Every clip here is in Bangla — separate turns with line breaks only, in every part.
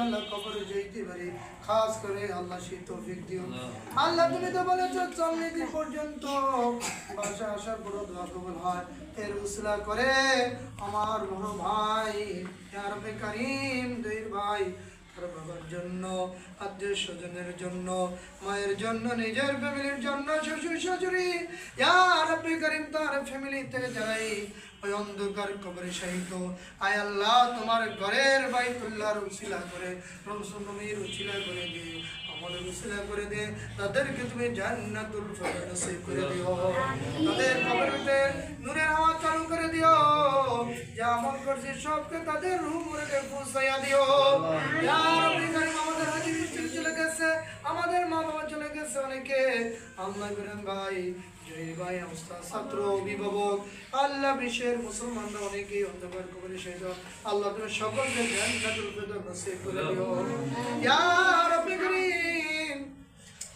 আল্লাহ কবরে যেতে পারি, খাস করে আল্লাহ সেই তৌফিক দিও। আল্লাহ তুমি তো বলেছো 40 দিন পর্যন্ত বাসা আসার পর দোয়া কবুল হয়, এর উসিলা করে আমার বড় ভাই ইয়া রব্বে কারীম দুই ভাই তার বাবার জন্য, আত্মীয় স্বজনের জন্য, মায়ের জন্য, নিজের ফ্যামিলির জন্য, শ্বশুর শাশুড়ি ইয়া রব্বে কারীম তার ফ্যামিলি থেকে যাই ওই অন্ধকার কবরে শায়িত, আয় আল্লাহ তোমার ঘরের বাইতুল্লাহর উসিলা করে, রসুল নবীর উসিলা করে দিয়ে, আমাদের উসিলা করে দিয়ে তাদেরকে তুমি জান্নাতুল ফিরদাউস নসিব করে দিও। তাদের কবরেতে নূরের হাওয়া চালু করে দিও, যা আমল করছে সবকে তাদের রূহ মুরাদে পৌঁছাইয়া দিও। ইয়া রাব্বি কারীম আমাদের হাজি মিষ্টি চলে গেছে, আমাদের মা বাবা চলে গেছে অনেকে, আল্লাহ করেন ভাই জয় ভাই উস্তাদ ছাত্র অভিভাবক আল্লাহ বিশ্বের মুসলমানরা অনেকেই অন্ধকার কবরে শায়িত, আল্লাহ তুমি সকলকে জান্নাতুল ফিরদাউস নসিব করে দিও। ইয়া রাব্বি কারীম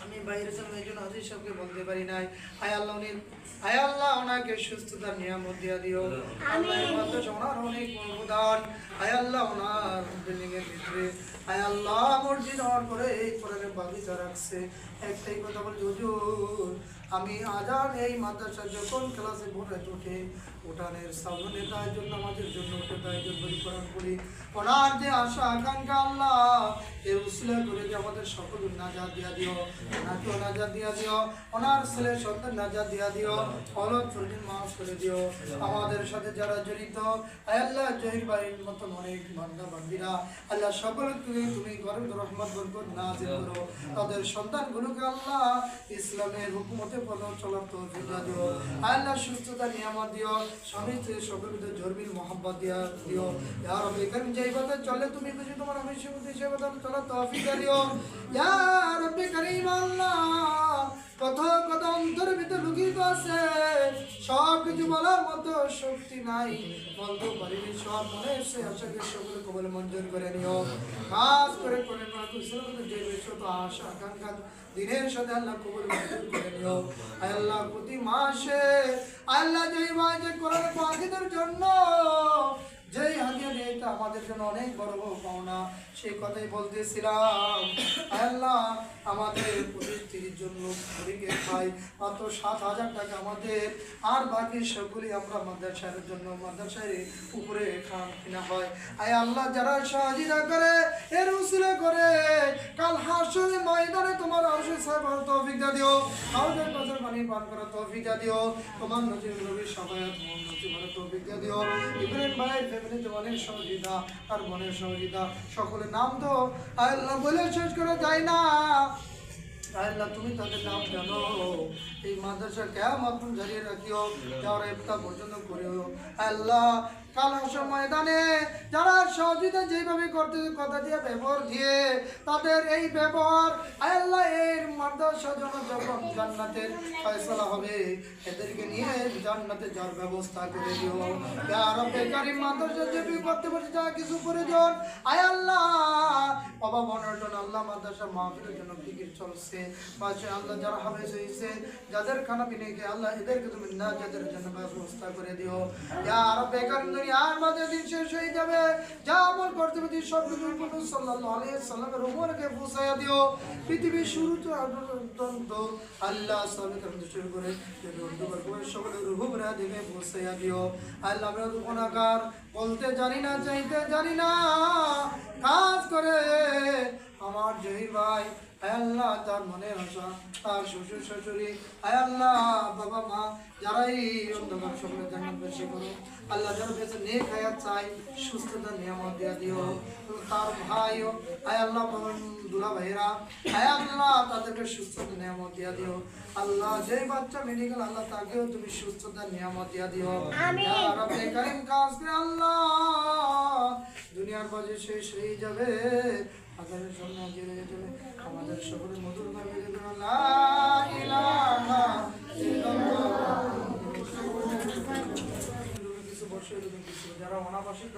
আমি বাইরে চলে একজন হাজির সাহেবকে বলতে পারি নাই, আয় আল্লাহ ওনাকে সুস্থতার নিয়ামত দিয়া দিও। আল্লাহ ওনার অনেক অবদান, আয় আল্লাহ ওনার বিল্ডিং এর ভিতরে আয় আল্লাহ মসজিদ হওয়ার পরে এই কোরআনের বাগিচা রাখছে। একটাই কথা বলি হুজুর, আমি আজান এই মাদ্রাসা যখন ক্লাসে উঠে উঠানের সামনে তার জন্য আমাদের জন্য উঠে তাই জন্য কোরআন পড়ি, ওনার যে আশা আকাঙ্ক্ষা আল্লাহ এই উসিলা করে যে আমাদের সকল নাজাত দিয়া দিও, ওনাকেও নাজাত দিয়া দিও, ওনার ছেলে সন্তান নাজাত দিয়া দিও, অলক ফরদিন মাফ করে দিও। আমাদের সাথে যারা জড়িত আল্লাহ জহির ভাইয়ের মতন অনেক বান্দা বান্দিরা আল্লাহ সকলকে তুমি গরম রহমত বরকত নাযিল করো, তাদের সন্তানগুলোকে আল্লাহ ইসলামের হুকুমতে ফলো চলার তৌফিক দিও, আল্লাহ সুস্থতা নিয়ামত দিও, স্বামী স্ত্রী সকলকে জরবিল মোহাম্মত দিও। ইয়া রাব্বি কারীম যে ইবাদত চলে তুমি খুশি তোমার আমি খুশি সে ইবাদত চলার তৌফিক দিও। ইয়া রাব্বি কারীম আল্লাহ কত কত অন্তরের ভিতরে লুকিয়ে আছে, সব কিছু বলার মতো শক্তি নাই, বলতে পারিনি, সব মনে এসে আশাকে সকলে কবলে মঞ্জুর করে নিও। খাস করে কোরআন মাহফিল যে ছোট আশা আকাঙ্ক্ষা দিনের সাথে আল্লাহ কবুল মঞ্জুর করে নিও। আল্লাহ প্রতি মাসে আল্লাহ যেই ভাই যে কোরআন পাখিদের জন্য যেই হাদিয়া দিয়ে এটা আমাদের জন্য অনেক বড় বড় পাওনা, সেই কথাই বলতেছিলাম। আল্লাহ আমাদের পরিস্থিতির জন্য ঘুরিকে খাই মাত্র 7,000 টাকা আমাদের, আর বাকি সবগুলি আমরা মাদ্রাসার জন্য মাদ্রাসার উপরে কিনা হয়। আয় আল্লাহ যারা সহযোগিতা করে এর উসিলা করে কাল হাসরের ময়দানে তোমার আরশের সাহাবার তৌফিক দিও, আমাদের কাছে পানি পান করার তৌফিক দিও, তোমার নবীর নবীর সহায়ত নবীর তৌফিক দিও। ইব্রাহিম ভাই ফ্যামিলিতে অনেক সহযোগিতা আর মনের সহযোগিতা সকলের নাম তো আল্লাহ বলে শেষ করা যায় না, আল্লাহ তুমি তাদের নাম জানো, এই মাদ্রাসা কিয়ামত পর্যন্ত জারিয়ে রাখিও, যারা ইফতার পর্যন্ত করিও। আল্লাহ কাল হাসর ময়দানে যারা সহযোগিতা যেভাবে করতে কথা দিয়ে ব্যবহার দিয়ে তাদের এই ব্যবহার আল্লাহ এর মাদ্রাসার জন্য যখন জান্নাতের ফয়সালা হবে এদেরকে নিয়ে জান্নাতে যাওয়ার ব্যবস্থা করে দিও। ইয়া রাব্বি কারীম মাদ্রাসা যেভাবে করতে পারছে যা কিছু প্রয়োজন আয় আল্লাহ বাবা বোনের জন্য আল্লাহ মাদ্রাসা মাহফিলের জন্য ফিকির চলছে পাশে আল্লাহ যারা হাফেজ হয়েছে যাদের খানা পিনে গিয়ে আল্লাহ এদেরকে তুমি নাজাতের জন্য ব্যবস্থা করে দিও। ইয়া রাব্বি কারীম দুনিয়ার মাঝে দিন শেষ হয়ে যাবে, যা আমল করতে পারি সব কিছু সাল্লাল্লাহু আলাইহি সাল্লামের উম্মতকে পৌঁছায়া দিও। পৃথিবীর শুরু তো পর্যন্ত আল্লাহ সাল্লাল্লাহু শুরু করে অন্ধকার করে সকলের রূহরা দিকে পৌঁছায়া দিও। আল্লাহ আমরা গুনাহগার বলতে জানি না, চাইতে জানি না, খাস করে আমার জহির ভাই আল্লাহ তার মনের আশা তার শ্বশুর শাশুড়ি আল্লাহ বাবা মা যারাই অন্ধকার সকলে জান্নাত বেশি করো আল্লাহ যারা বেঁচে নেক হায়াত চাই সুস্থতা নিয়ামত দিয়া দিও। তার ভাই আল্লাহ দুলা ভাইরা আল্লাহ তাদেরকে সুস্থতা নিয়ামত দিয়া দিও। আল্লাহ যে বাচ্চা মেডিকেল আল্লাহ তাকেও তুমি সুস্থতা নিয়ামত দিয়া দিও। ইয়া রাব্বি কারীম কাজ করে আল্লাহ দুনিয়ার বাজে শেষ হয়ে যাবে, আগামীর জন্য জেনে যাবে আমাদের সকলের মধুর ভাবে লা ইলাহা ইল্লাল্লাহ। কিছু বছর যারা অনাবাসিক